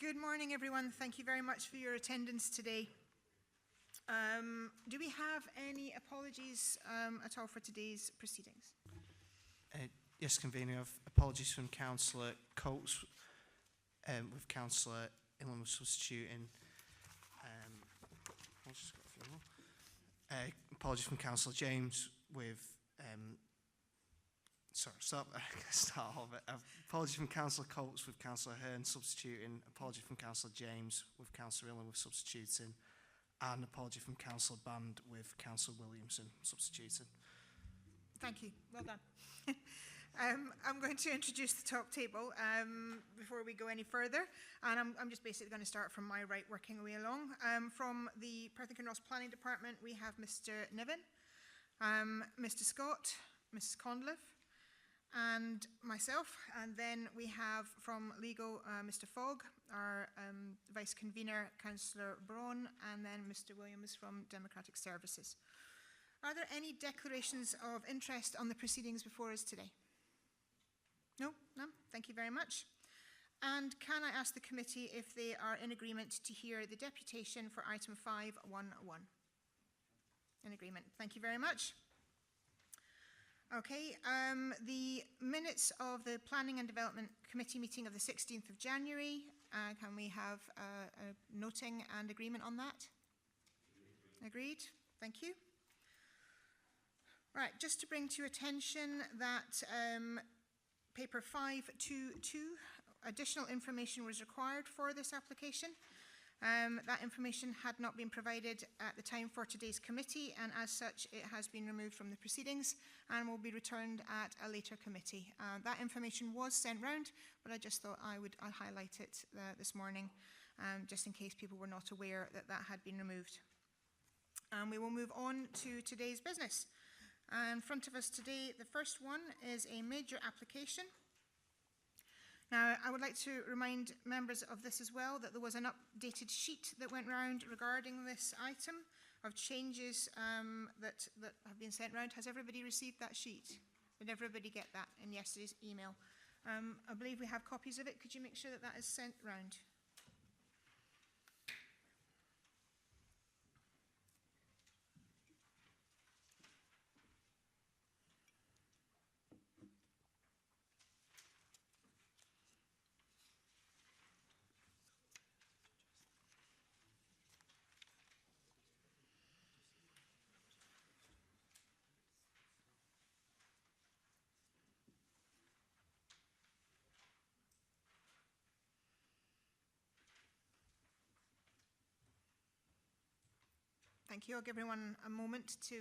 Good morning, everyone. Thank you very much for your attendance today. Do we have any apologies at all for today's proceedings? Yes, Convener. I have apologies from Councillor Coates, with Councillor Inland substituting. Apologies from Councillor James with. Start off it. Apologies from Councillor Coates with Councillor Hearn substituting. Apology from Councillor James with Councillor Inland with substituting. And apology from Councillor Band with Councillor Williamson substituting. Thank you. Well done. I'm going to introduce the top table before we go any further. And I'm just basically going to start from my right, working our way along. From the Perth and Kinross Planning Department, we have Mr. Niven, Mr. Scott, Mrs. Conliffe, and myself. And then we have from Legal, Mr. Fogg, our Vice Convener, Councillor Braun, and then Mr. Williams from Democratic Services. Are there any declarations of interest on the proceedings before us today? No? None? Thank you very much. And can I ask the committee if they are in agreement to hear the deputation for item 511? In agreement. Thank you very much. Okay, the minutes of the Planning and Development Committee meeting of the 16th of January, can we have a noting and agreement on that? Agreed. Thank you. Right, just to bring to your attention that paper 522, additional information was required for this application. That information had not been provided at the time for today's committee, and as such it has been removed from the proceedings and will be returned at a later committee. That information was sent round, but I just thought I'll highlight it this morning, just in case people were not aware that that had been removed. We will move on to today's business. In front of us today, the first one is a major application. Now, I would like to remind members of this as well, that there was an updated sheet that went round regarding this item of changes that have been sent round. Has everybody received that sheet? Did everybody get that in yesterday's email? I believe we have copies of it. Could you make sure that that is sent round? Thank you. I'll give everyone a moment to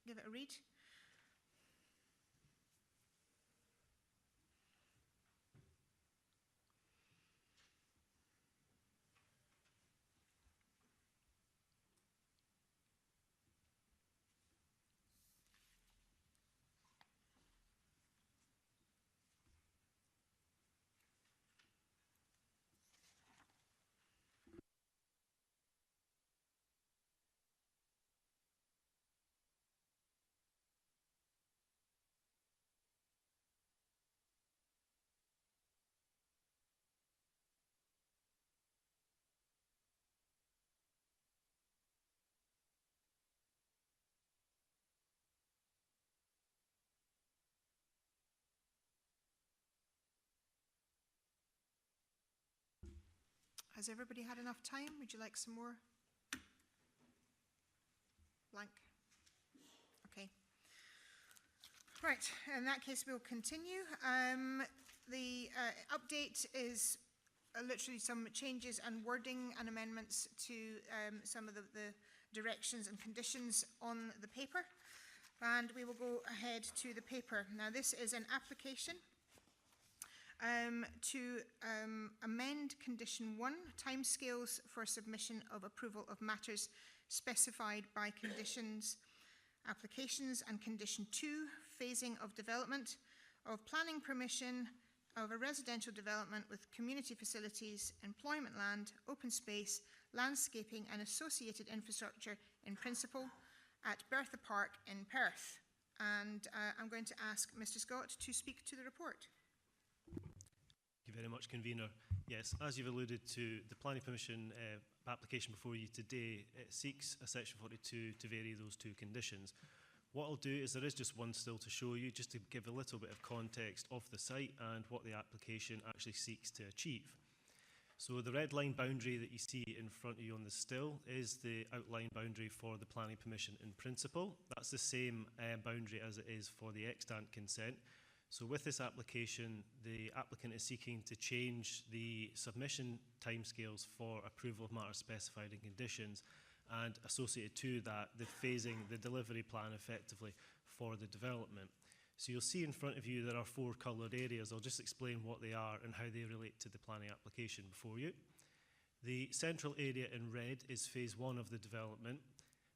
give it a read. Has everybody had enough time? Would you like some more? Blank. Okay. Right, in that case we'll continue. The update is literally some changes and wording and amendments to some of the directions and conditions on the paper. And we will go ahead to the paper. Now this is an application to amend Condition 1, timescales for submission of approval of matters specified by conditions, applications, and Condition 2, phasing of development of planning permission of a residential development with community facilities, employment land, open space, landscaping, and associated infrastructure in principle at Bertha Park in Perth. And I'm going to ask Mr. Scott to speak to the report. Thank you very much, Convener. Yes, as you've alluded to, the Planning Permission application before you today, it seeks a Section 42 to vary those two conditions. What I'll do is there is just one still to show you, just to give a little bit of context of the site and what the application actually seeks to achieve. So the red line boundary that you see in front of you on the still is the outline boundary for the planning permission in principle. That's the same boundary as it is for the extant consent. So with this application, the applicant is seeking to change the submission timescales for approval of matters specified in conditions, and associated to that, the phasing, the delivery plan effectively for the development. So you'll see in front of you there are 4 coloured areas. I'll just explain what they are and how they relate to the planning application before you. The central area in red is phase 1 of the development.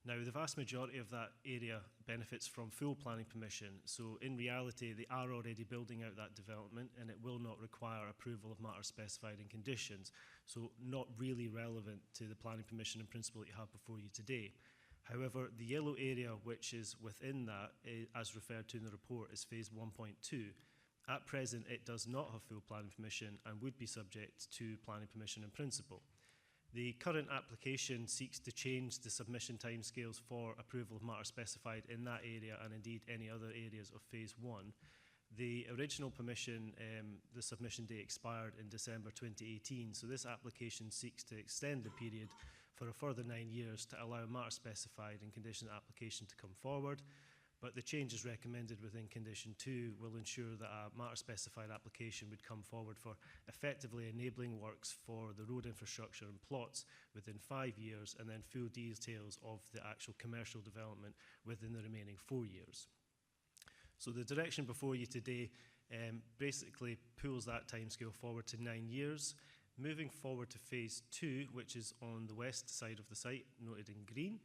Now, the vast majority of that area benefits from full planning permission. So in reality, they are already building out that development, and it will not require approval of matters specified in conditions. So not really relevant to the planning permission in principle that you have before you today. However, the yellow area which is within that, as referred to in the report, is phase 1.2. At present, it does not have full planning permission and would be subject to planning permission in principle. The current application seeks to change the submission timescales for approval of matters specified in that area and indeed any other areas of phase 1. The original permission, the submission date expired in December 2018, so this application seeks to extend the period for a further 9 years to allow matters specified in condition application to come forward. But the changes recommended within condition 2 will ensure that a matter specified application would come forward for effectively enabling works for the road infrastructure and plots within 5 years, and then full details of the actual commercial development within the remaining 4 years. So the direction before you today basically pulls that timescale forward to 9 years. Moving forward to phase 2, which is on the west side of the site, noted in green.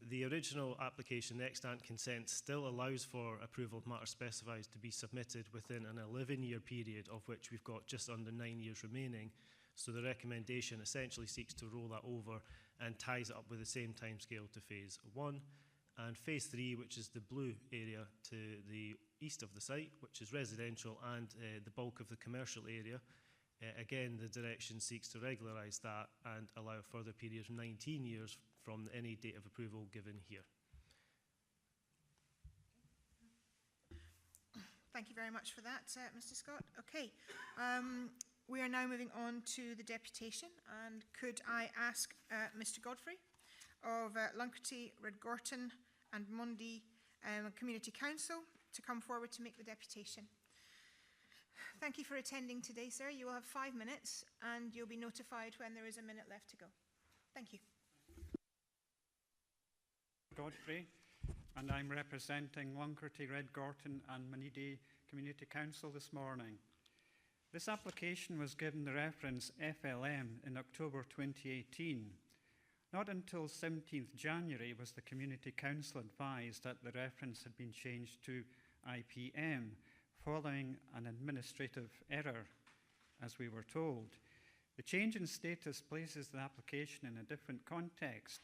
The original application, the extant consent, still allows for approval of matters specified to be submitted within an 11-year period, of which we've got just under 9 years remaining. So the recommendation essentially seeks to roll that over and ties it up with the same timescale to phase 1. And phase 3, which is the blue area to the east of the site, which is residential and the bulk of the commercial area. Again, the direction seeks to regularise that and allow a further period of 19 years from any date of approval given here. Thank you very much for that, Mr. Scott. Okay, we are now moving on to the deputation, and could I ask Mr. Godfrey of Luncarty, Redgorton and Mundy Community Council to come forward to make the deputation. Thank you for attending today, sir. You will have 5 minutes and you'll be notified when there is a minute left to go. Thank you. Godfrey, and I'm representing Luncarty, Redgorton and Mundy Community Council this morning. This application was given the reference FLM in October 2018. Not until 17th January was the Community Council advised that the reference had been changed to IPM, following an administrative error, as we were told. The change in status places the application in a different context.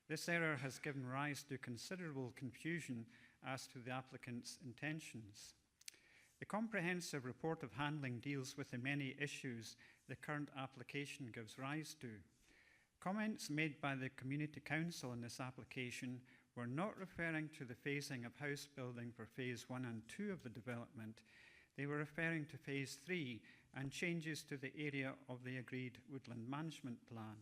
This error has given rise to considerable confusion as to the applicant's intentions. The comprehensive report of handling deals with the many issues the current application gives rise to. Comments made by the Community Council in this application were not referring to the phasing of house building for phase 1 and 2 of the development. They were referring to phase 3 and changes to the area of the agreed woodland management plan.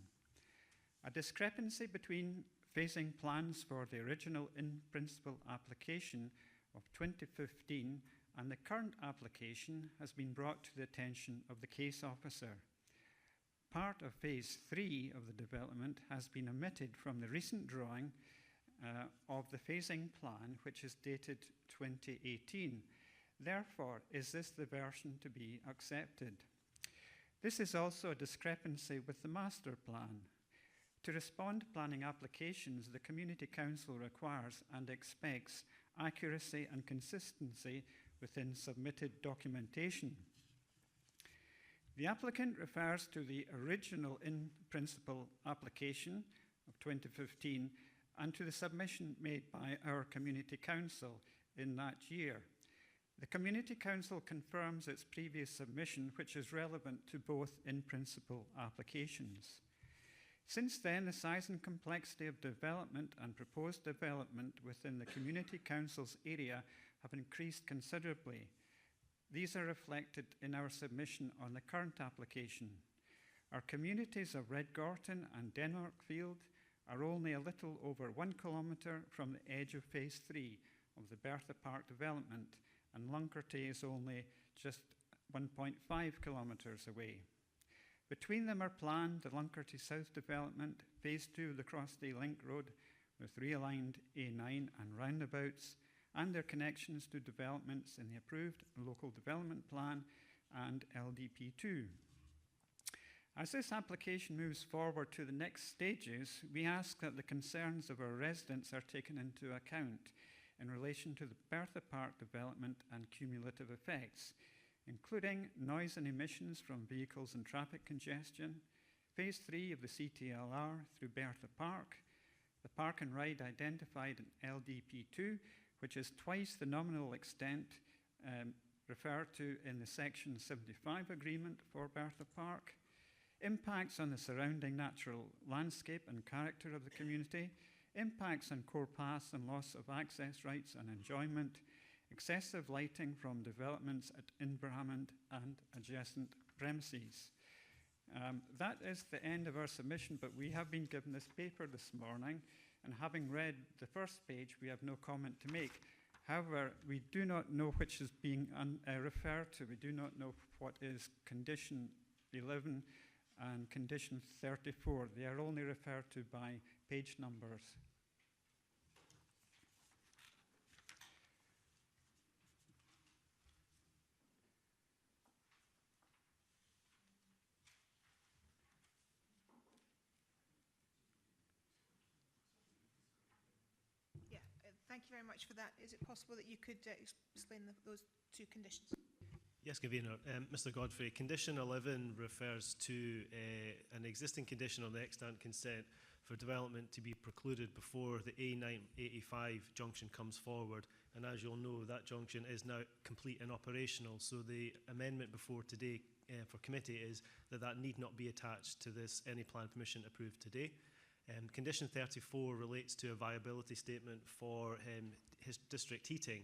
A discrepancy between phasing plans for the original in-principle application of 2015 and the current application has been brought to the attention of the case officer. Part of phase 3 of the development has been omitted from the recent drawing of the phasing plan, which is dated 2018. Therefore, is this the version to be accepted? This is also a discrepancy with the master plan. To respond to planning applications, the Community Council requires and expects accuracy and consistency within submitted documentation. The applicant refers to the original in-principle application of 2015 and to the submission made by our Community Council in that year. The Community Council confirms its previous submission, which is relevant to both in-principle applications. Since then, the size and complexity of development and proposed development within the Community Council's area have increased considerably. These are reflected in our submission on the current application. Our communities of Redgorton and Denmarkfield are only a little over 1 kilometre from the edge of Phase 3 of the Bertha Park development, and Lunkerty is only just 1.5 kilometres away. Between them are planned the Lunkerty South development, Phase 2 of the Crossday Link Road with realigned A9 and roundabouts, and their connections to developments in the approved local development plan and LDP2. As this application moves forward to the next stages, we ask that the concerns of our residents are taken into account in relation to the Bertha Park development and cumulative effects, including noise and emissions from vehicles and traffic congestion, Phase 3 of the CTLR through Bertha Park, the park and ride identified in LDP2, which is twice the nominal extent referred to in the Section 75 agreement for Bertha Park, impacts on the surrounding natural landscape and character of the community, impacts on core paths and loss of access rights and enjoyment, excessive lighting from developments at Inverhammond and adjacent premises. That is the end of our submission, but we have been given this paper this morning, and having read the first page, we have no comment to make. However, we do not know which is being referred to. We do not know what is condition 11 and condition 34. They are only referred to by page numbers. Thank you very much for that. Is it possible that you could explain those two conditions? Yes, Convener. Mr Godfrey, condition 11 refers to an existing condition on the extant consent for development to be precluded before the A985 junction comes forward. And as you'll know, that junction is now complete and operational. So the amendment before today for committee is that that need not be attached to this any plan permission approved today. Condition 34 relates to a viability statement for his district heating.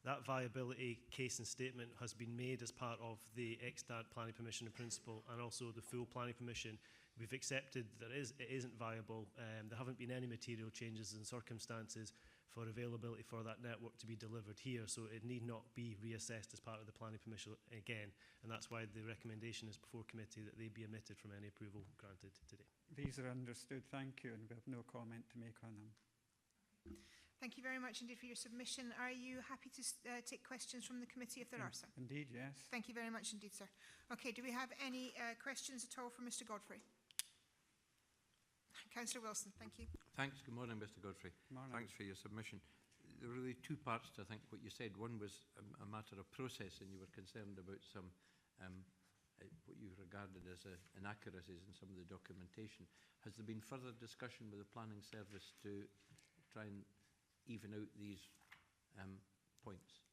That viability case and statement has been made as part of the extant planning permission in principle and also the full planning permission. We've accepted that it isn't viable. There haven't been any material changes in circumstances for availability for that network to be delivered here, so it need not be reassessed as part of the planning permission again, and that's why the recommendation is before committee that they be omitted from any approval granted today. These are understood, thank you, and we have no comment to make on them. Thank you very much indeed for your submission. Are you happy to take questions from the committee if there are, sir? Indeed, yes. Thank you very much indeed, sir. Okay, do we have any questions at all for Mr Godfrey? Councillor Wilson, thank you. Thanks. Good morning, Mr Godfrey. Morning. Thanks for your submission. There were really two parts to, I think, what you said. One was a matter of process, and you were concerned about some what you regarded as inaccuracies in some of the documentation. Has there been further discussion with the planning service to try and even out these points?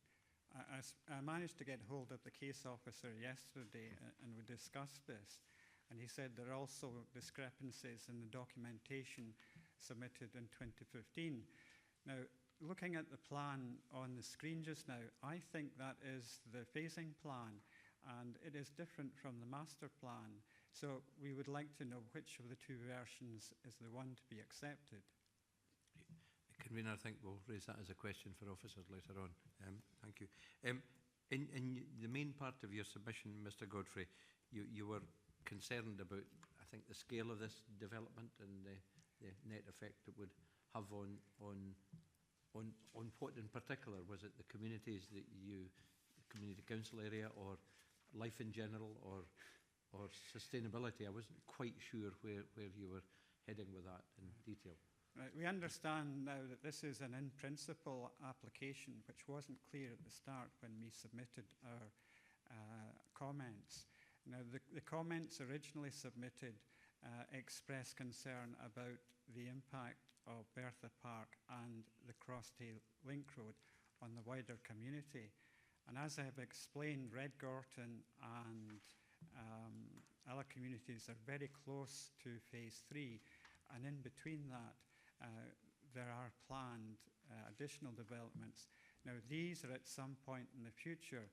I managed to get hold of the case officer yesterday and we discussed this. And he said there are also discrepancies in the documentation submitted in 2015. Now, looking at the plan on the screen just now, I think that is the phasing plan, and it is different from the master plan. So we would like to know which of the two versions is the one to be accepted. Convener, I think we'll raise that as a question for officers later on. Thank you. In the main part of your submission, Mr Godfrey, you were concerned about, I think, the scale of this development and the net effect it would have on what in particular? Was it the communities that community council area, or life in general, or sustainability? I wasn't quite sure where you were heading with that in detail. Right, we understand now that this is an in-principle application, which wasn't clear at the start when we submitted our comments. Now, the comments originally submitted expressed concern about the impact of Bertha Park and the Crossday Link Road on the wider community. And as I have explained, Red Gorton and other communities are very close to phase 3, and in between that there are planned additional developments. Now these are at some point in the future,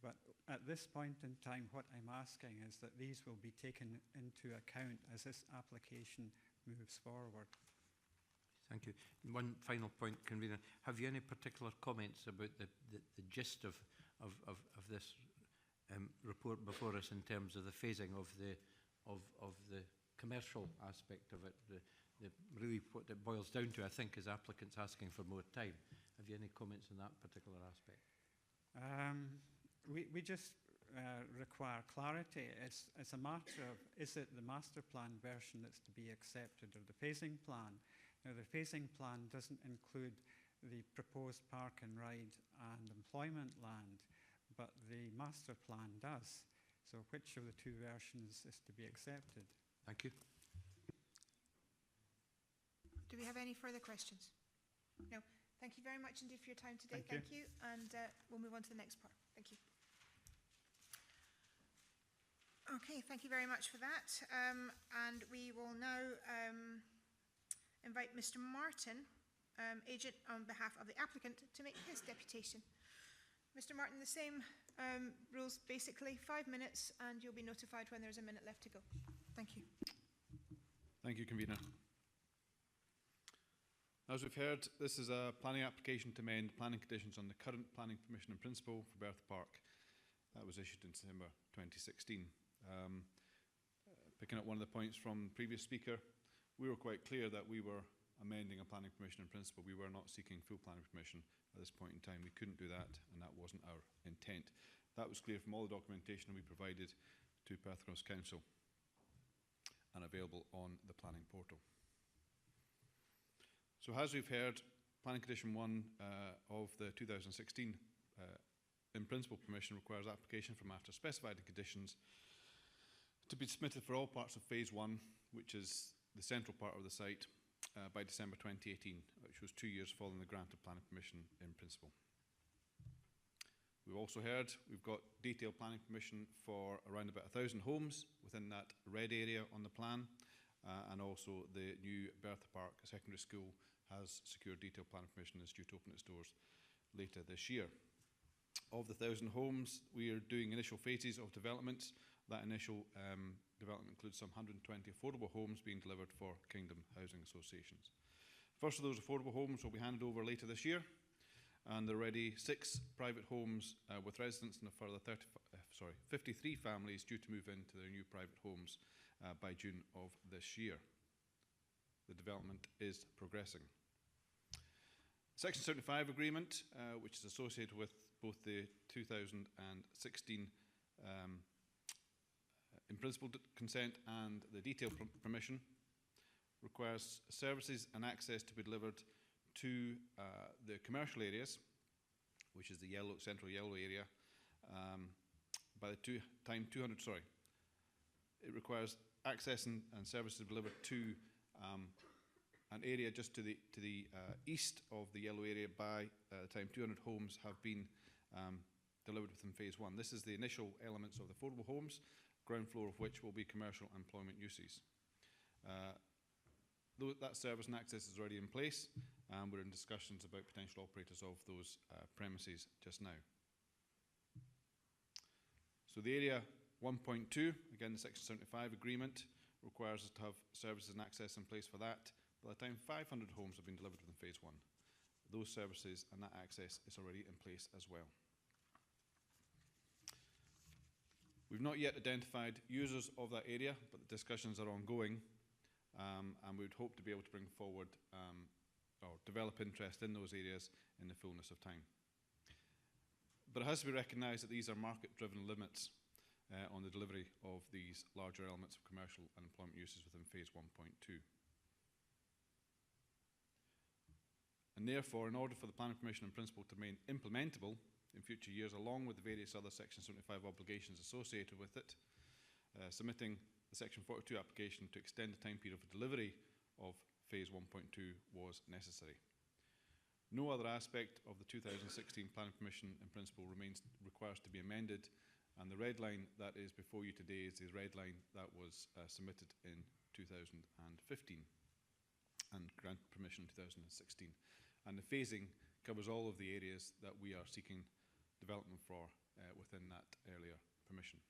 but at this point in time what I'm asking is that these will be taken into account as this application moves forward. Thank you. One final point, Convener. Have you any particular comments about the gist of this report before us in terms of the phasing of the commercial aspect of it? Really what it boils down to, I think, is applicants asking for more time. Have you any comments on that particular aspect? We just require clarity. It's a matter of, is it the master plan version that's to be accepted or the phasing plan? Now, the phasing plan doesn't include the proposed park and ride and employment land, but the master plan does. So which of the two versions is to be accepted? Thank you. Do we have any further questions? No. Thank you very much indeed for your time today. Thank you. And we'll move on to the next part. Thank you. Okay, thank you very much for that. And we will now invite Mr. Martin, agent on behalf of the applicant, to make his deputation. Mr. Martin, the same rules basically, 5 minutes, and you'll be notified when there's a minute left to go. Thank you. Thank you, Convener. As we've heard, this is a planning application to amend planning conditions on the current planning permission in principle for Bertha Park. That was issued in December 2016. Picking up one of the points from the previous speaker, we were quite clear that we were amending a planning permission in principle. We were not seeking full planning permission at this point in time. We couldn't do that, and that wasn't our intent. That was clear from all the documentation we provided to Perth Cross Council and available on the planning portal. So as we've heard, Planning Condition 1 of the 2016 in principle permission requires application for matters specified in conditions to be submitted for all parts of phase 1, which is the central part of the site, by December 2018, which was 2 years following the grant of planning permission in principle. We've also heard we've got detailed planning permission for around about 1,000 homes within that red area on the plan, and also the new Bertha Park Secondary School has secured detailed planning permission and is due to open its doors later this year. Of the 1,000 homes, we are doing initial phases of developments. That initial development includes some 120 affordable homes being delivered for Kingdom Housing Associations. First of those affordable homes will be handed over later this year, and there are already 6 private homes with residents and a further 53 families due to move into their new private homes by June of this year. The development is progressing. Section 75 agreement, which is associated with both the 2016 in principle consent and the detailed permission, requires services and access to be delivered to the commercial areas, which is the yellow, central yellow area, by the it requires access and services delivered to an area just to the east of the yellow area by the time 200 homes have been delivered within phase 1. This is the initial elements of the affordable homes, ground floor of which will be commercial employment uses. That service and access is already in place, and we're in discussions about potential operators of those premises just now. So the area 1.2, again the Section 75 agreement, requires us to have services and access in place for that. By the time 500 homes have been delivered within phase 1, those services and that access is already in place as well. We've not yet identified users of that area, but the discussions are ongoing, and we would hope to be able to bring forward or develop interest in those areas in the fullness of time. But it has to be recognised that these are market-driven limits on the delivery of these larger elements of commercial and employment uses within phase 1.2. And therefore, in order for the planning permission in principle to remain implementable in future years, along with the various other Section 75 obligations associated with it, submitting the Section 42 application to extend the time period for delivery of phase 1.2 was necessary. No other aspect of the 2016 Planning Permission in Principle requires to be amended, and the red line that is before you today is the red line that was submitted in 2015 and granted permission in 2016. And the phasing covers all of the areas that we are seeking development for within that earlier permission.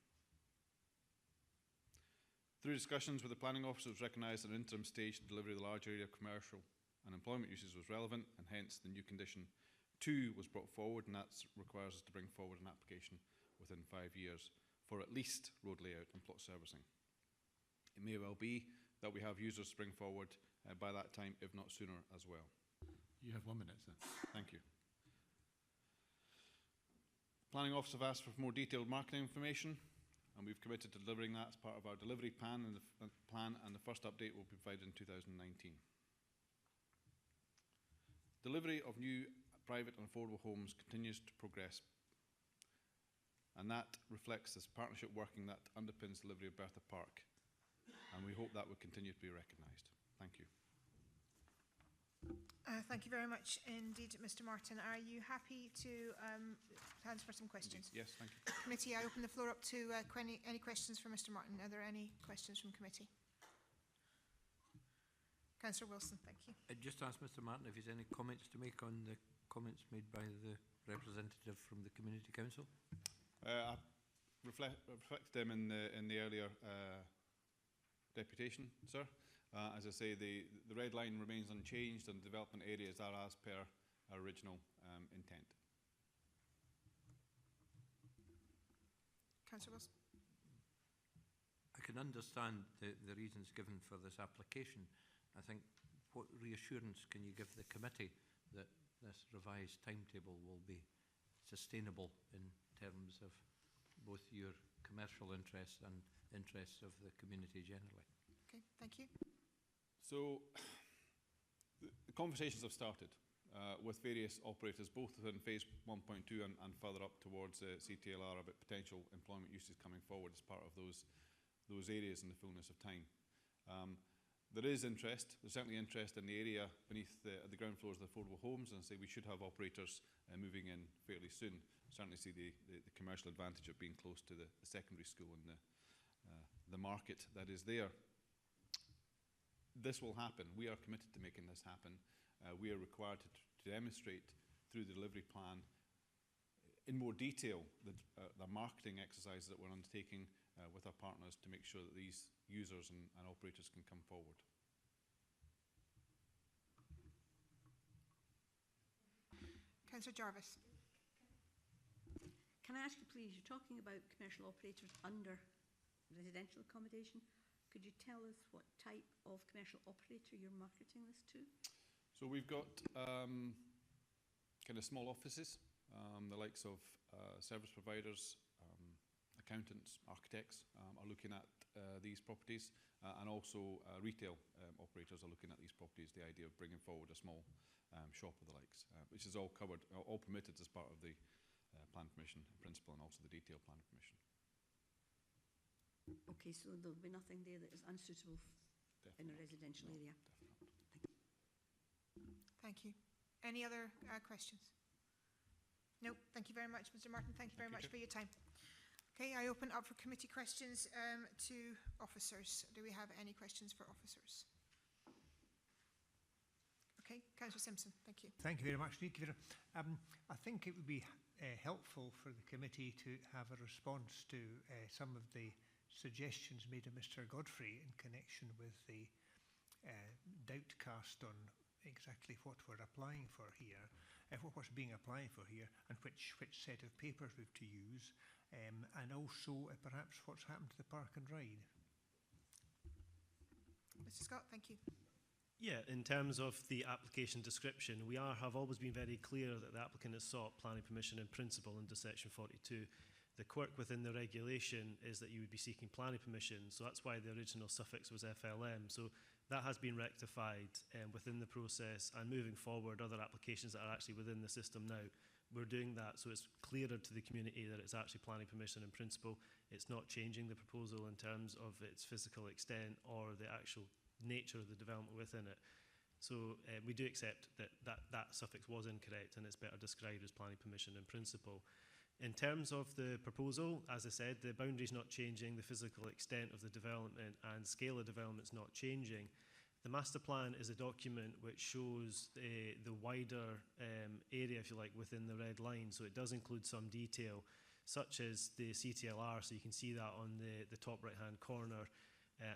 Through discussions with the planning officer, it was recognised that an interim stage delivery of the large area of commercial and employment uses was relevant, and hence the new condition 2 was brought forward, and that requires us to bring forward an application within 5 years for at least road layout and plot servicing. It may well be that we have users spring forward by that time, if not sooner as well. You have 1 minute, sir. Thank you. Planning Office have asked for more detailed marketing information, and we've committed to delivering that as part of our delivery plan, and the first update will be provided in 2019. Delivery of new private and affordable homes continues to progress, and that reflects this partnership working that underpins delivery of Bertha Park, and we hope that will continue to be recognised. Thank you. Thank you very much indeed, Mr. Martin. Are you happy to answer some questions? Yes, thank you. Committee, I open the floor up to any questions for Mr. Martin. Are there any questions from committee? Councillor Wilson, thank you. I just asked Mr. Martin if he's any comments to make on the comments made by the representative from the Community Council. I reflected them in the earlier deputation, sir. As I say, the red line remains unchanged, and development areas are as per our original intent. Councillor Wilson. I can understand the reasons given for this application. I think, what reassurance can you give the committee that this revised timetable will be sustainable in terms of both your commercial interests and interests of the community generally? Okay, thank you. So, the conversations have started with various operators, both within phase 1.2 and further up towards CTLR, about potential employment uses coming forward as part of those areas in the fullness of time. There is interest, there's certainly interest in the area beneath the ground floors of the affordable homes, and say we should have operators moving in fairly soon. Certainly see the commercial advantage of being close to the secondary school and the market that is there. This will happen. We are committed to making this happen. We are required to demonstrate through the delivery plan in more detail the marketing exercises that we're undertaking with our partners to make sure that these users and operators can come forward. Councillor Jarvis. Can I ask you please, you're talking about commercial operators under residential accommodation. Could you tell us what type of commercial operator you're marketing this to? So we've got kind of small offices, the likes of service providers, accountants, architects are looking at these properties, and also retail operators are looking at these properties, the idea of bringing forward a small shop of the likes, which is all covered, all permitted as part of the plan permission in principle, and also the detailed plan permission. Okay, so there'll be nothing there that is unsuitable in a residential area? Thank you. Any other questions? No, thank you very much, Mr. Martin. Thank you very much for your time. Okay, I open up for committee questions to officers. Do we have any questions for officers? Okay, Councillor Simpson, thank you. Thank you very much, Nick. I think it would be helpful for the committee to have a response to some of the suggestions made of Mr. Godfrey in connection with the doubt cast on exactly what we're applying for here, what's being applied for here, and which set of papers we've to use, and also perhaps what's happened to the park and ride. Mr. Scott, thank you. Yeah, in terms of the application description, we have always been very clear that the applicant has sought planning permission in principle under section 42. The quirk within the regulation is that you would be seeking planning permission, so that's why the original suffix was FLM. So that has been rectified within the process, and moving forward, other applications that are actually within the system now, we're doing that so it's clearer to the community that it's actually planning permission in principle. It's not changing the proposal in terms of its physical extent or the actual nature of the development within it. So we do accept that suffix was incorrect and it's better described as planning permission in principle. In terms of the proposal, as I said, the boundary is not changing, the physical extent of the development and scale of development is not changing. The master plan is a document which shows the wider area, if you like, within the red line. So it does include some detail, such as the CTLR, so you can see that on the top right-hand corner.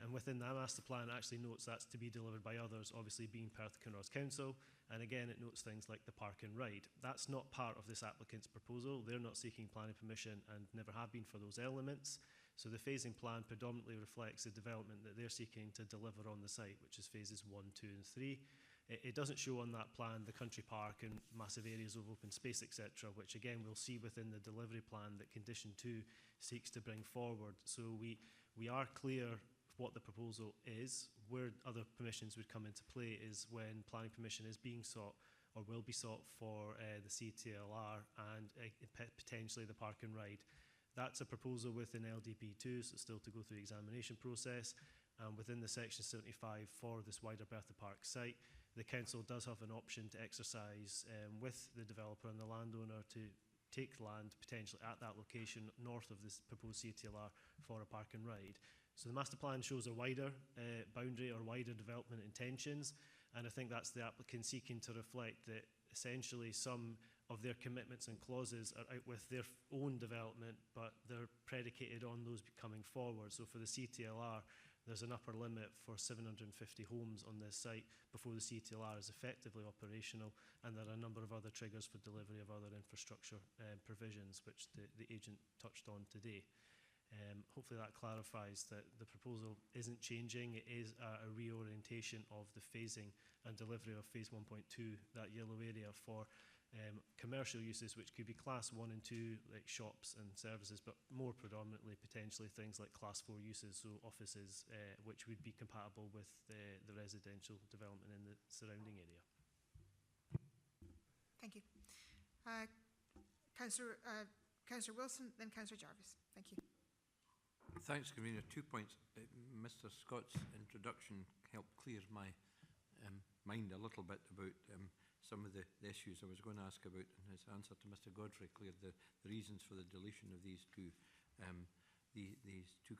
And within that master plan, it actually notes that's to be delivered by others, obviously being Perth Kinross Council. And again, it notes things like the park and ride. That's not part of this applicant's proposal. They're not seeking planning permission and never have been for those elements. So the phasing plan predominantly reflects the development that they're seeking to deliver on the site, which is phases 1, 2 and 3. It doesn't show on that plan the country park and massive areas of open space, etc., which again we'll see within the delivery plan that condition 2 seeks to bring forward. So we are clear what the proposal is. Where other permissions would come into play is when planning permission is being sought or will be sought for the CTLR and potentially the park and ride. That's a proposal within LDP2, so it's still to go through the examination process. Within the section 75 for this wider Bertha Park site, the council does have an option to exercise with the developer and the landowner to take land potentially at that location north of this proposed CTLR for a park and ride. So the master plan shows a wider boundary or wider development intentions, and I think that's the applicant seeking to reflect that essentially some of their commitments and clauses are out with their own development, but they're predicated on those coming forward. So for the CTLR, there's an upper limit for 750 homes on this site before the CTLR is effectively operational, and there are a number of other triggers for delivery of other infrastructure provisions, which the agent touched on today. Hopefully that clarifies that the proposal isn't changing. It is a reorientation of the phasing and delivery of phase 1.2, that yellow area, for commercial uses, which could be class 1 and 2, like shops and services, but more predominantly potentially things like class 4 uses, so offices, which would be compatible with the residential development in the surrounding area. Thank you. Councillor Wilson, then Councillor Jarvis. Thank you. Thanks, Convener. 2 points. Mr Scott's introduction helped clear my mind a little bit about some of the issues I was going to ask about, and his answer to Mr Godfrey cleared the reasons for the deletion of these two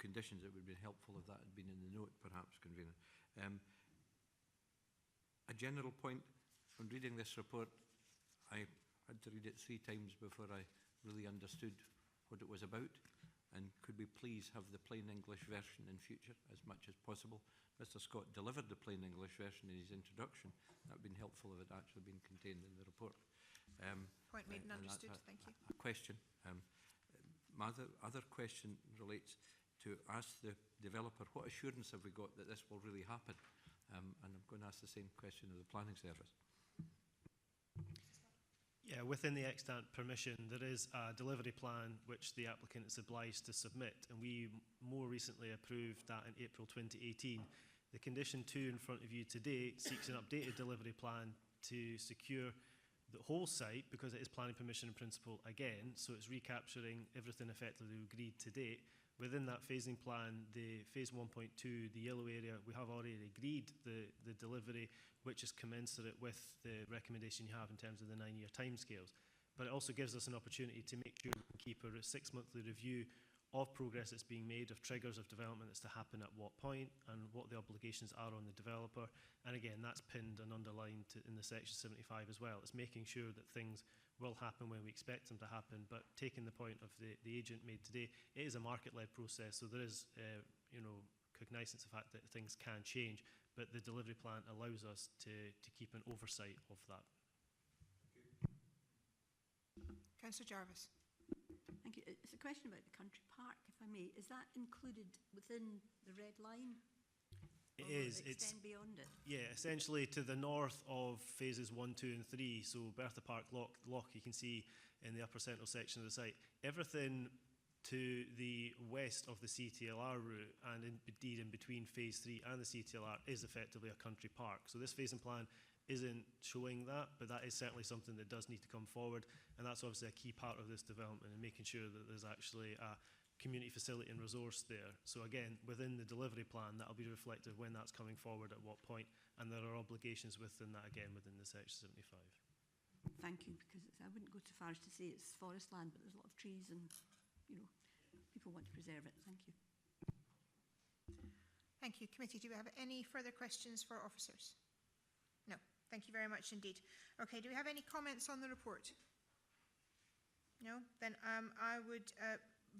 conditions. It would have been helpful if that had been in the note, perhaps, Convener. A general point, on reading this report, I had to read it 3 times before I really understood what it was about. And could we please have the plain English version in future as much as possible? Mr Scott delivered the plain English version in his introduction. That would have been helpful if it had actually been contained in the report. Point made and understood. Thank you. A question. My other question relates to ask the developer, what assurance have we got that this will really happen? And I'm going to ask the same question of the planning service. Yeah, within the extant permission, there is a delivery plan which the applicant is obliged to submit, and we more recently approved that in April 2018. The condition 2 in front of you today seeks an updated delivery plan to secure the whole site, because it is planning permission in principle again, so it's recapturing everything effectively agreed to date. Within that phasing plan, the phase 1.2, the yellow area, we have already agreed the delivery, which is commensurate with the recommendation you have in terms of the 9-year timescales. But it also gives us an opportunity to make sure we can keep a 6-monthly review of progress that's being made, of triggers of development that's to happen at what point, and what the obligations are on the developer. And again, that's pinned and underlined in the section 75 as well. It's making sure that things will happen when we expect them to happen, but taking the point of the agent made today, it is a market-led process, so there is cognizance of the fact that things can change, but the delivery plan allows us to keep an oversight of that. Councillor Jarvis. Thank you. It's a question about the country park, if I may. Is that included within the red line? It is. Extend beyond it? Yeah, essentially to the north of phases 1, 2 and 3, so Bertha Park Loch you can see in the upper central section of the site. Everything to the west of the CTLR route, and indeed in between phase 3 and the CTLR, is effectively a country park. So this phasing plan isn't showing that, but that is certainly something that does need to come forward, and that's obviously a key part of this development, and making sure that there's actually a community facility and resource there. So again, within the delivery plan, that'll be reflective when that's coming forward at what point, and there are obligations within that again within the Section 75. Thank you, because I wouldn't go too far as to say it's forest land, but there's a lot of trees and, you know, people want to preserve it. Thank you. Thank you. Committee, do we have any further questions for officers? No. Thank you very much indeed. Okay, do we have any comments on the report? No? Then I would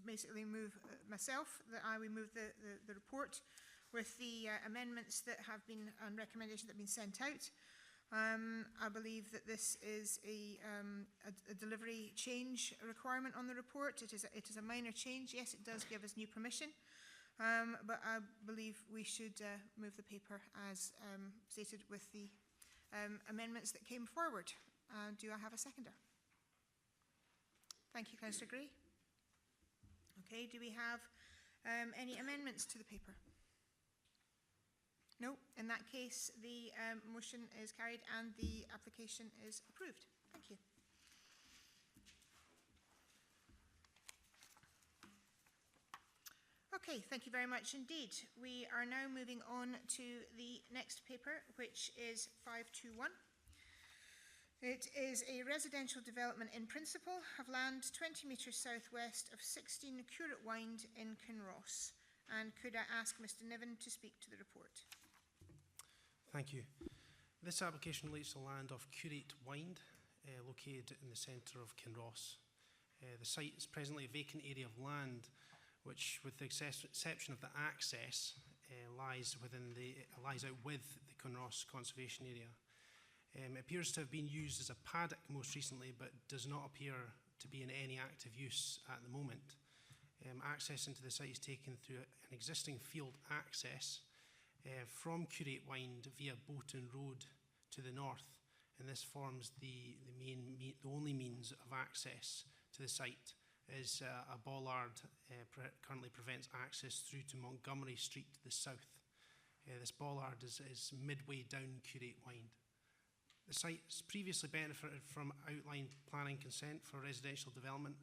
basically move myself, that I would move the report with the amendments that have been, and recommendations that have been sent out. I believe that this is a delivery change requirement on the report. It is a minor change. Yes, it does give us new permission, but I believe we should move the paper as stated with the amendments that came forward. Do I have a seconder? Thank you, Councillor Gray. Okay, do we have any amendments to the paper? No. In that case, the motion is carried and the application is approved. Thank you. Okay, thank you very much indeed. We are now moving on to the next paper, which is 521. It is a residential development in principle of land 20 metres southwest of 16 Curate Wynd in Kinross. And could I ask Mr Niven to speak to the report? Thank you. This application relates to land of Curate Wynd, located in the centre of Kinross. The site is presently a vacant area of land, which, with the exception of the access, lies out with the Kinross Conservation Area. It appears to have been used as a paddock most recently, but does not appear to be in any active use at the moment. Access into the site is taken through an existing field access from Curate Wynd via Bolton Road to the north, and this forms the only means of access to the site, as a bollard currently prevents access through to Montgomery Street to the south. This bollard is midway down Curate Wynd. The site has previously benefited from outline planning consent for residential development,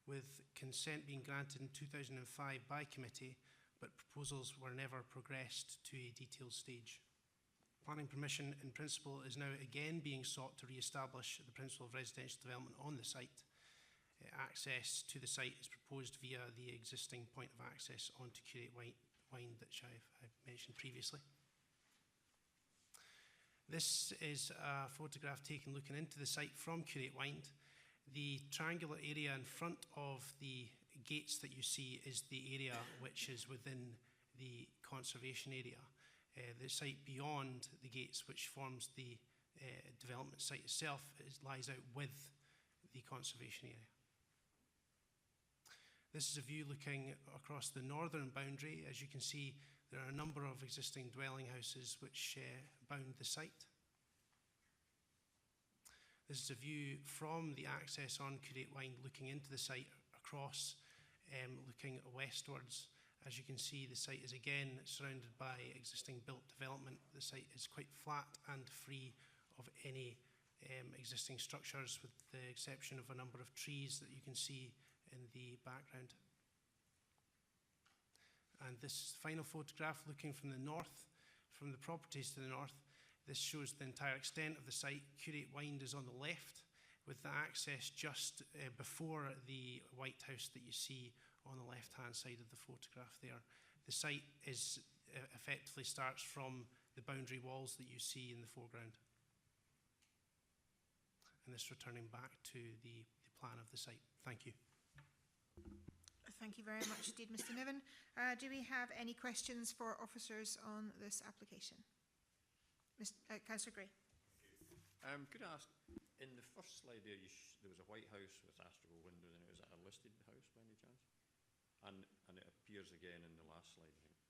with consent being granted in 2005 by committee, but proposals were never progressed to a detailed stage. Planning permission in principle is now again being sought to re-establish the principle of residential development on the site. Access to the site is proposed via the existing point of access onto Curate Wynd that I've mentioned previously. This is a photograph taken looking into the site from Curate Wynd. The triangular area in front of the gates that you see is the area which is within the conservation area. The site beyond the gates, which forms the development site itself, lies out with the conservation area. This is a view looking across the northern boundary. As you can see, there are a number of existing dwelling houses which bound the site. This is a view from the access on Curate Wynd looking into the site across, looking westwards. As you can see, the site is again surrounded by existing built development. The site is quite flat and free of any existing structures, with the exception of a number of trees that you can see in the background. And this final photograph looking from the north, from the properties to the north, this shows the entire extent of the site. Curate Wynd is on the left, with the access just before the White House that you see on the left-hand side of the photograph there. The site is effectively starts from the boundary walls that you see in the foreground. And this returning back to the plan of the site. Thank you. Thank you very much indeed, Mr Niven. Do we have any questions for officers on this application? Councillor Gray. Could I ask, in the first slide there, there was a White House with astral windows, and was that a listed house by any chance? And it appears again in the last slide, I think.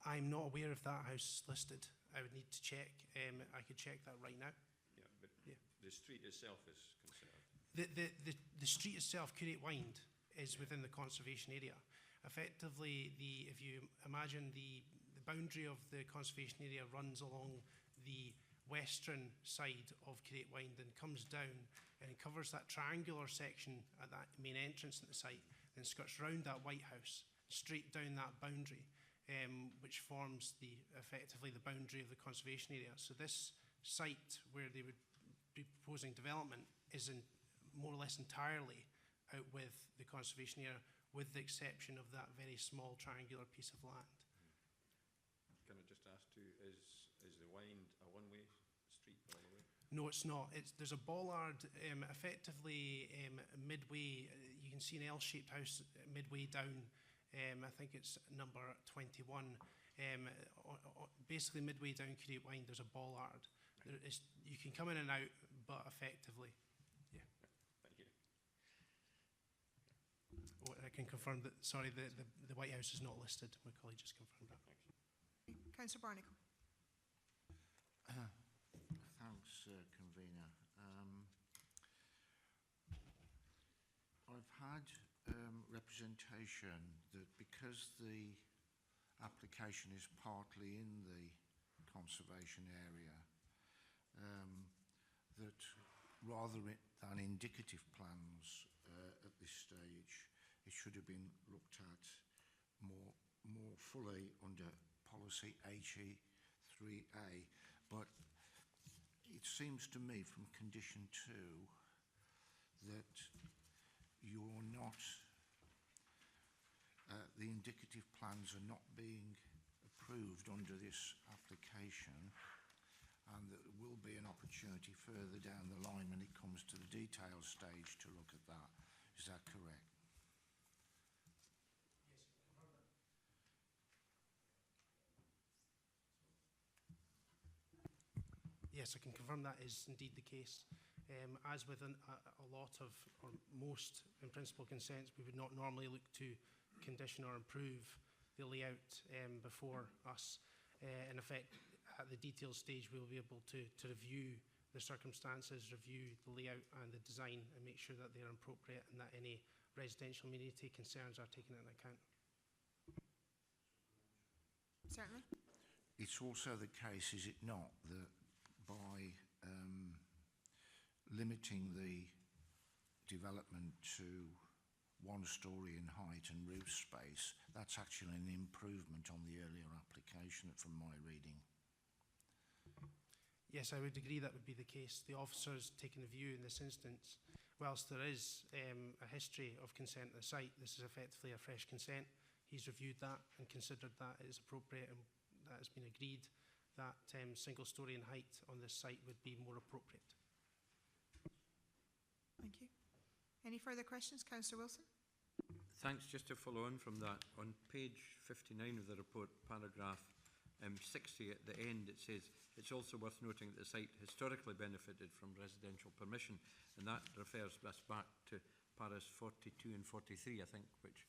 I'm not aware if that house is listed. I would need to check. I could check that right now. Yeah, but the street itself is conserved. The street itself, Curate Wynd, is within the conservation area. Effectively, if you imagine the boundary of the conservation area runs along the western side of Curate Wynd and comes down and covers that triangular section at that main entrance at the site. then skirts round that White House, straight down that boundary, which forms effectively the boundary of the conservation area. So this site where they would be proposing development is more or less entirely out with the conservation area, with the exception of that very small triangular piece of land. Can I just ask too, is the Wind a one-way street, by the way? No, it's not. There's a bollard effectively midway. You can see an L-shaped house midway down. I think it's number 21. Basically, midway down Curate Wind, there's a bollard. You can come in and out, but effectively, yeah. Thank you. Oh, I can confirm that. Sorry, the White House is not listed. My colleague just confirmed that. Councillor Barnacle. Thanks, Convener. I've had representation that because the application is partly in the conservation area, that rather than indicative plans at this stage, it should have been looked at more fully under policy HE3A. But it seems to me from condition 2 that you're not, the indicative plans are not being approved under this application, and that there will be an opportunity further down the line when it comes to the detail stage to look at that. Is that correct? Yes, I can confirm that is indeed the case. As with a lot of, or most in principle consents, we would not normally look to condition or improve the layout before us. In effect, at the detail stage, we will be able to review the circumstances, review the layout and the design, and make sure that they're appropriate and that any residential amenity concerns are taken into account. Certainly. It's also the case, is it not, that by limiting the development to 1 story in height and roof space, that's actually an improvement on the earlier application from my reading. Yes, I would agree that would be the case. The officer has taken the view in this instance, whilst there is a history of consent at the site, this is effectively a fresh consent. He's reviewed that and considered that it is appropriate, and that has been agreed that single story in height on this site would be more appropriate. Thank you. Any further questions? Councillor Wilson. Thanks. Just to follow on from that, on page 59 of the report, paragraph 60 at the end, it says, it's also worth noting that the site historically benefited from residential permission, and that refers us back to paras 42 and 43, I think, which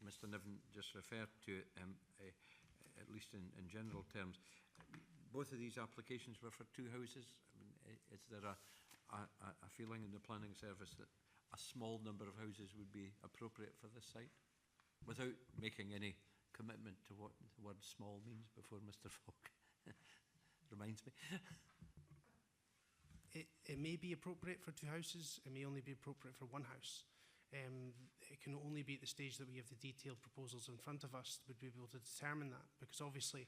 Mr Niven just referred to, at least in general terms. Both of these applications were for 2 houses. I mean, is there a feeling in the planning service that a small number of houses would be appropriate for this site, without making any commitment to what the word small means before Mr Falk reminds me? It may be appropriate for 2 houses, it may only be appropriate for 1 house. It can only be at the stage that we have the detailed proposals in front of us would be able to determine that, because obviously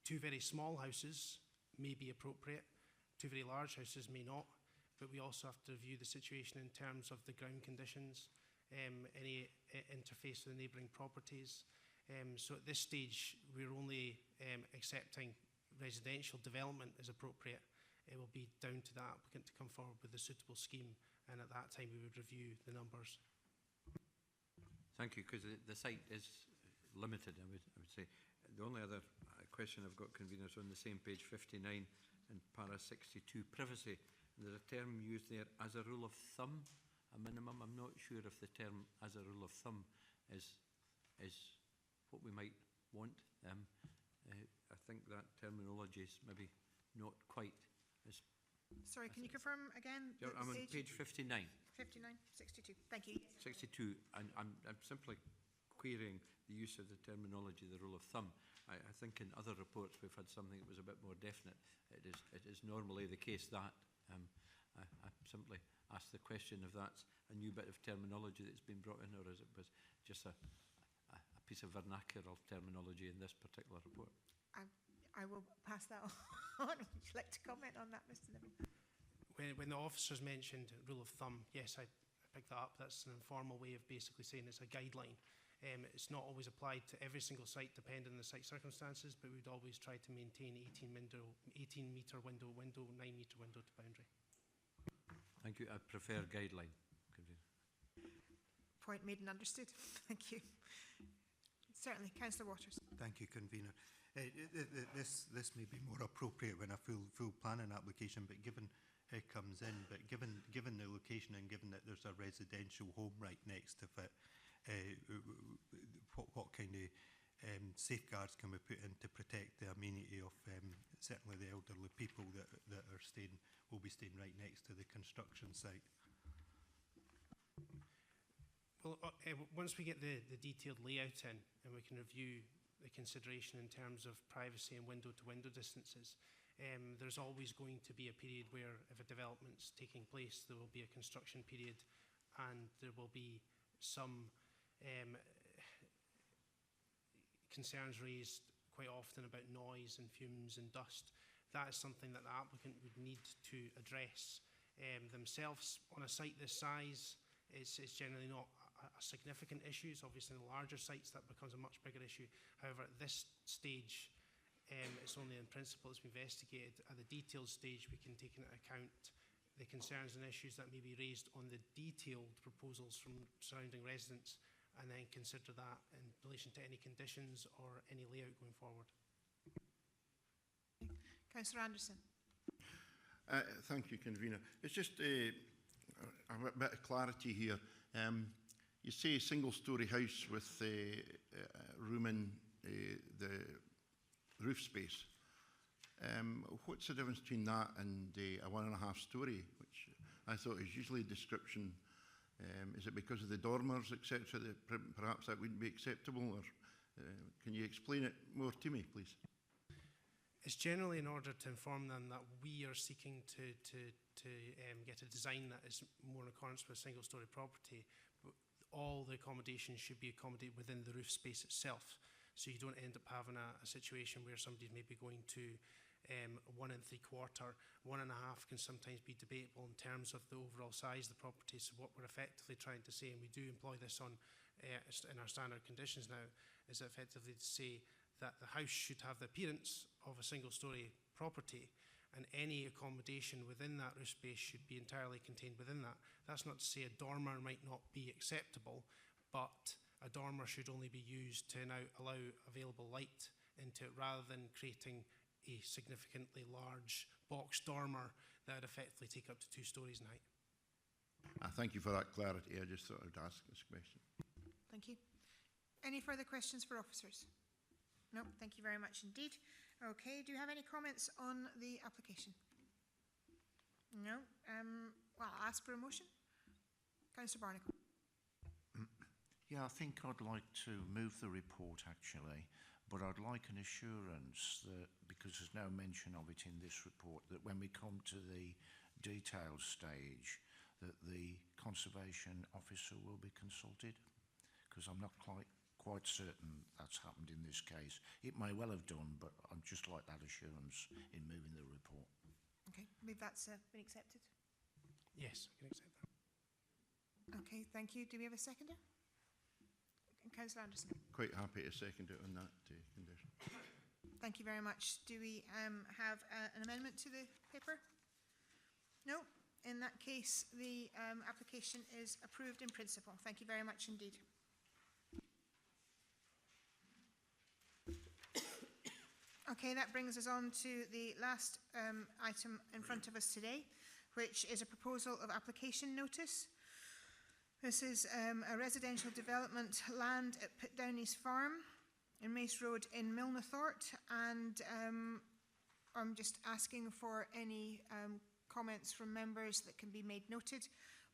2 very small houses may be appropriate, 2 very large houses may not, but we also have to review the situation in terms of the ground conditions, any interface with the neighbouring properties. So at this stage, we're only accepting residential development as appropriate. It will be down to the applicant to come forward with a suitable scheme, and at that time we would review the numbers. Thank you, because the site is limited, I would say. The only other question I've got, conveners, on the same page 59 in para 62, privacy. And there's a term used there, as a rule of thumb, a minimum. I'm not sure if the term as a rule of thumb is what we might want. I think that terminology is maybe not quite as... Sorry, can you confirm again? I'm on page 59. 59, 62. Thank you. 62, and I'm simply querying the use of the terminology, the rule of thumb. I think in other reports we've had something that was a bit more definite. It is normally the case that I simply ask the question if that's a new bit of terminology that's been brought in, or is it was just a piece of vernacular terminology in this particular report? I will pass that on. Would you like to comment on that, Mr. Niven? When the officers mentioned rule of thumb, yes, I picked that up. That's an informal way of basically saying it's a guideline. It's not always applied to every single site, depending on the site circumstances, but we'd always try to maintain 18-metre window, 9-metre window to boundary. Thank you. I prefer guideline. Point made and understood. Thank you. Certainly, Councillor Waters. Thank you, Convener. This may be more appropriate when a full planning application, but given it comes in, but given the location and given that there's a residential home right next to it, what kind of safeguards can we put in to protect the amenity of certainly the elderly people that will be staying right next to the construction site? Well, once we get the detailed layout in and we can review the consideration in terms of privacy and window-to-window distances, there's always going to be a period where if a development's taking place, there will be a construction period and there will be some concerns raised quite often about noise and fumes and dust. That is something that the applicant would need to address themselves. On a site this size, it's generally not a significant issue. It's obviously in the larger sites that becomes a much bigger issue. However, at this stage, it's only in principle it's been investigated. At the detailed stage, we can take into account the concerns and issues that may be raised on the detailed proposals from surrounding residents, and then consider that in relation to any conditions or any layout going forward. Councillor Anderson. Thank you, Convener. It's just a bit of clarity here. You say single-storey house with room in the roof space. What's the difference between that and a 1.5-storey, which I thought is usually a description? Is it because of the dormers, etc., that perhaps that wouldn't be acceptable? Or can you explain it more to me, please? It's generally in order to inform them that we are seeking to get a design that is more in accordance with a single-storey property. But all the accommodations should be accommodated within the roof space itself. So you don't end up having a situation where somebody's maybe going to 1 3/4. 1.5 can sometimes be debatable in terms of the overall size of the property. So what we're effectively trying to say, and we do employ this on in our standard conditions now, is effectively to say that the house should have the appearance of a single-storey property, and any accommodation within that roof space should be entirely contained within that. That's not to say a dormer might not be acceptable, but a dormer should only be used to now allow available light into it, rather than creating a significantly large box dormer that would effectively take up to 2 stories in height. Thank you for that clarity. I just thought I'd ask this question. Thank you. Any further questions for officers? No, thank you very much indeed. Okay, do you have any comments on the application? No. Well, I'll ask for a motion. Councillor Barnacle. Yeah, I think I'd like to move the report actually, but I'd like an assurance that, because there's no mention of it in this report, that when we come to the detailed stage, that the conservation officer will be consulted, because I'm not quite certain that's happened in this case. It may well have done, but I'd just like that assurance in moving the report. Okay, I believe that's been accepted. Yes, I can accept that. Okay, thank you. Do we have a seconder? Councillor Anderson. Quite happy to second it on that condition. Thank you very much. Do we have an amendment to the paper? No. In that case, the application is approved in principle. Thank you very much indeed. Okay, that brings us on to the last item in front of us today, which is a proposal of application notice. This is a residential development land at Pitdownies Farm in Mace Road in Milnathort, and I'm just asking for any comments from members that can be made noted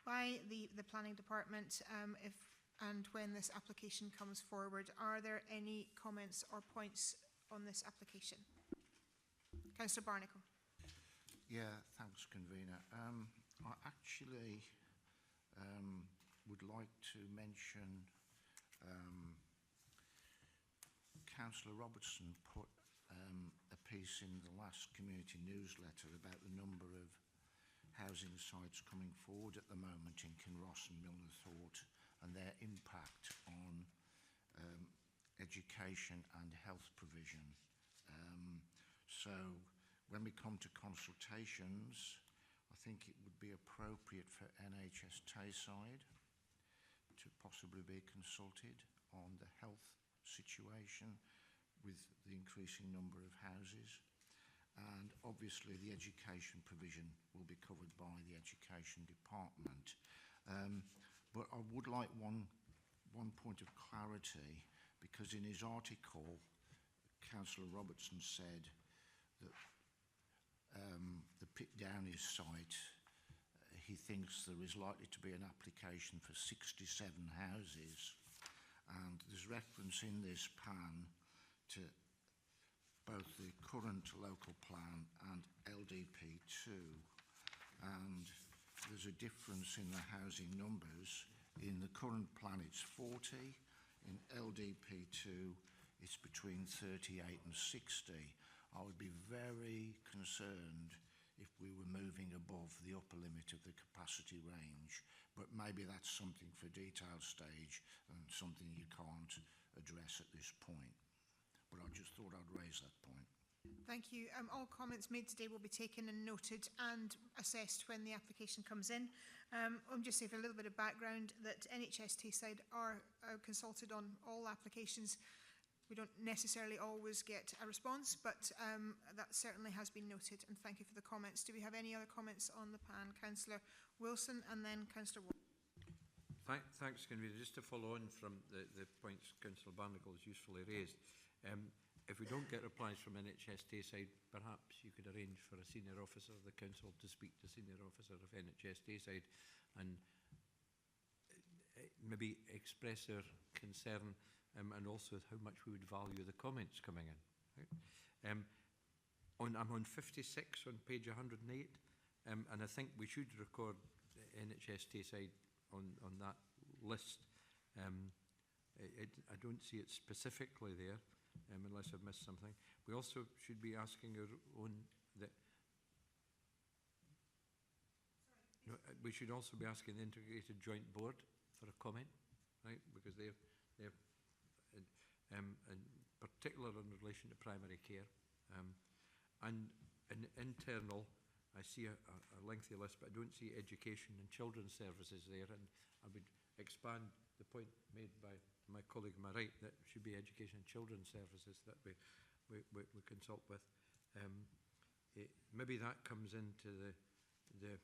by the planning department if and when this application comes forward. Are there any comments or points on this application? Councillor Barnacle. Yeah, thanks, Convener. I actually would like to mention Councillor Robertson put a piece in the last community newsletter about the number of housing sites coming forward at the moment in Kinross and Milnerthorpe and their impact on education and health provision. So when we come to consultations, I think it would be appropriate for NHS Tayside to possibly be consulted on the health situation with the increasing number of houses. And obviously the education provision will be covered by the Education Department. But I would like one point of clarity, because in his article, Councillor Robertson said that the Pit Downey site, he thinks there is likely to be an application for 67 houses. And there's reference in this plan to both the current local plan and LDP2. And there's a difference in the housing numbers. In the current plan it's 40, in LDP2 it's between 38 and 60. I would be very concerned if we were moving above the upper limit of the capacity range, but maybe that's something for detail stage and something you can't address at this point. But I just thought I'd raise that point. Thank you. All comments made today will be taken and noted and assessed when the application comes in. I'll just say for a little bit of background that NHS Tayside are consulted on all applications. We don't necessarily always get a response, but that certainly has been noted, and thank you for the comments. Do we have any other comments on the pan? Councillor Wilson and then Councillor Ward. Thanks, Convener. Just to follow on from the points Councillor Barnacle has usefully raised, if we don't get replies from NHS Tayside, perhaps you could arrange for a senior officer of the council to speak to a senior officer of NHS Tayside and maybe express our concern and also how much we would value the comments coming in. Right? I'm on 56 on page 108, and I think we should record NHS Tayside on that list. I don't see it specifically there, unless I've missed something. We also should be asking our own... we should also be asking the Integrated Joint Board for a comment, right? Because they're in particular in relation to primary care. And in internal, I see a lengthy list, but I don't see education and children's services there, and I would expand the point made by my colleague on my right that should be education and children's services that we consult with. Maybe that comes into the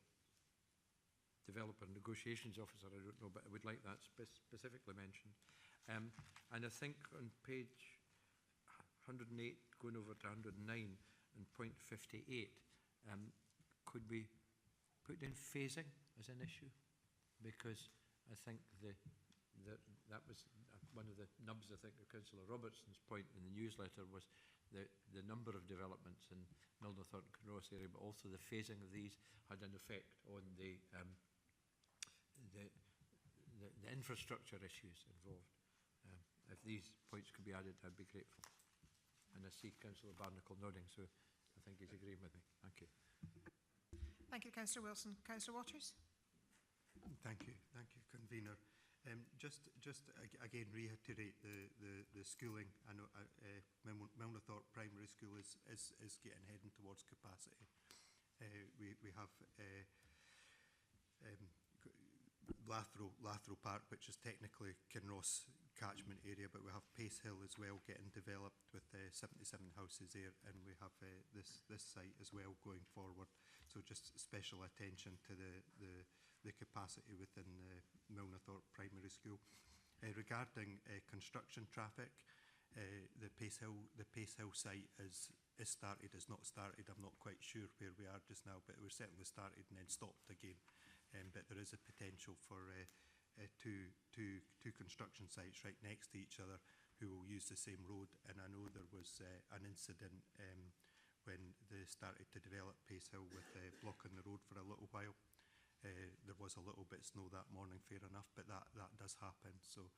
developer negotiations officer, I don't know, but I would like that specifically mentioned. And I think on page 108, going over to 109 and point 58, could we put in phasing as an issue? Because I think that was one of the nubs, I think, of Councillor Robertson's point in the newsletter was the number of developments in Milnerthorpe and Kinross area, but also the phasing of these had an effect on the infrastructure issues involved. If these points could be added, I'd be grateful. And I see Councillor Barnacle nodding, so I think he's agreeing with me. Thank you. Thank you, Councillor Wilson. Councillor Waters. Thank you, Convener. Just again reiterate the schooling. I know Milnerthorpe Primary School is heading towards capacity. We have Lathrow Park, which is technically Kinross catchment area, but we have Pace Hill as well getting developed with 77 houses there, and we have this site as well going forward. So just special attention to the capacity within Milnerthorpe Primary School. Regarding construction traffic, the Pace Hill site is started, is not started. I'm not quite sure where we are just now, but we're certainly started and then stopped again. But there is a potential for two construction sites right next to each other who will use the same road. And I know there was an incident when they started to develop Pace Hill with blocking the road for a little while. there was a little bit of snow that morning, fair enough, but that does happen. So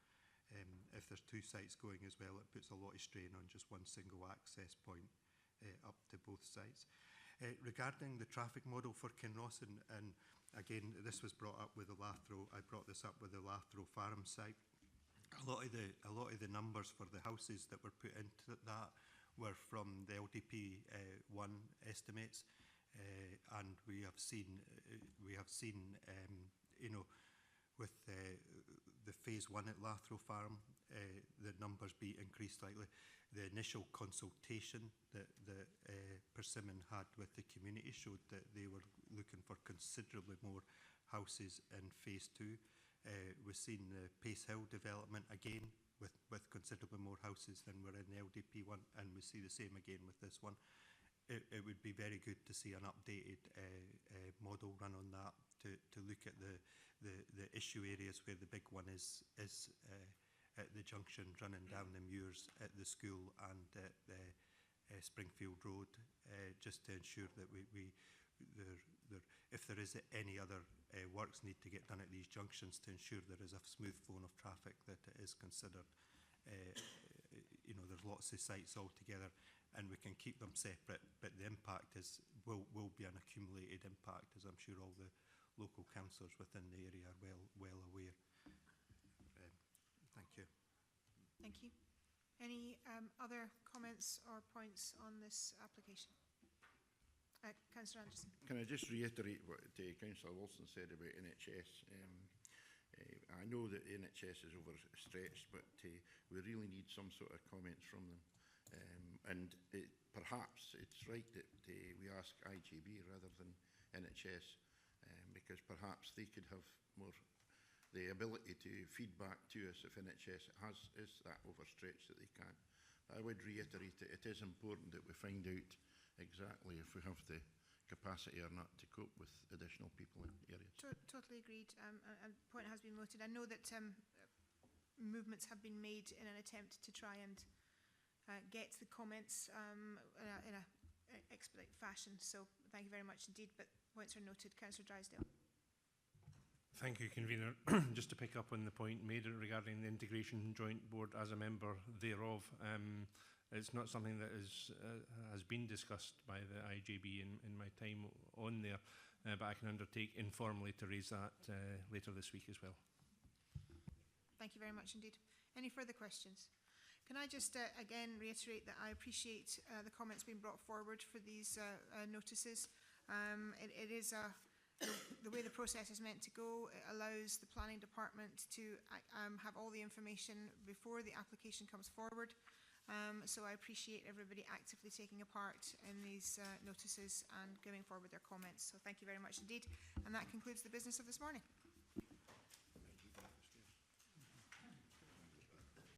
if there's two sites going as well, it puts a lot of strain on just one single access point up to both sites. Regarding the traffic model for Kinross, and again, this was brought up with the Lathrow, I brought this up with the Lathrow Farm site. A lot of the numbers for the houses that were put into that were from the LDP 1 estimates, and we have seen you know, with the phase 1 at Lathrow Farm, the numbers be increased slightly. The initial consultation that Persimmon had with the community showed that they were looking for considerably more houses in phase 2. We've seen the Pace Hill development again with considerably more houses than were in the LDP 1, and we see the same again with this one. It would be very good to see an updated model run on that to look at the issue areas where the big one is at the junction running down the Muirs at the school and at Springfield Road, just to ensure that if there is any other works need to get done at these junctions, to ensure there is a smooth flow of traffic, that it is considered. You know, there's lots of sites all together, and we can keep them separate, but the impact will be an accumulated impact, as I'm sure all the local councillors within the area are well aware. Thank you. Thank you. Any other comments or points on this application? Councillor Anderson. Can I just reiterate what Councillor Wilson said about NHS? I know that NHS is overstretched, but we really need some sort of comments from them. And perhaps it's right that we ask IGB rather than NHS, because perhaps they could have more the ability to feed back to us if NHS is that overstretched that they can't. I would reiterate that it is important that we find out exactly if we have the capacity or not to cope with additional people in areas. Totally agreed, and the point has been noted. I know that movements have been made in an attempt to try and get the comments in a expedite fashion, so thank you very much indeed, but points are noted. Councillor Drysdale. Thank you, Convener. Just to pick up on the point made regarding the Integration Joint Board as a member thereof, it's not something that has been discussed by the IJB in my time on there, but I can undertake informally to raise that later this week as well. Thank you very much indeed. Any further questions? Can I just again reiterate that I appreciate the comments being brought forward for these notices. It is the way the process is meant to go. It allows the planning department to have all the information before the application comes forward. So I appreciate everybody actively taking a part in these notices and giving forward their comments. So thank you very much indeed. And that concludes the business of this morning.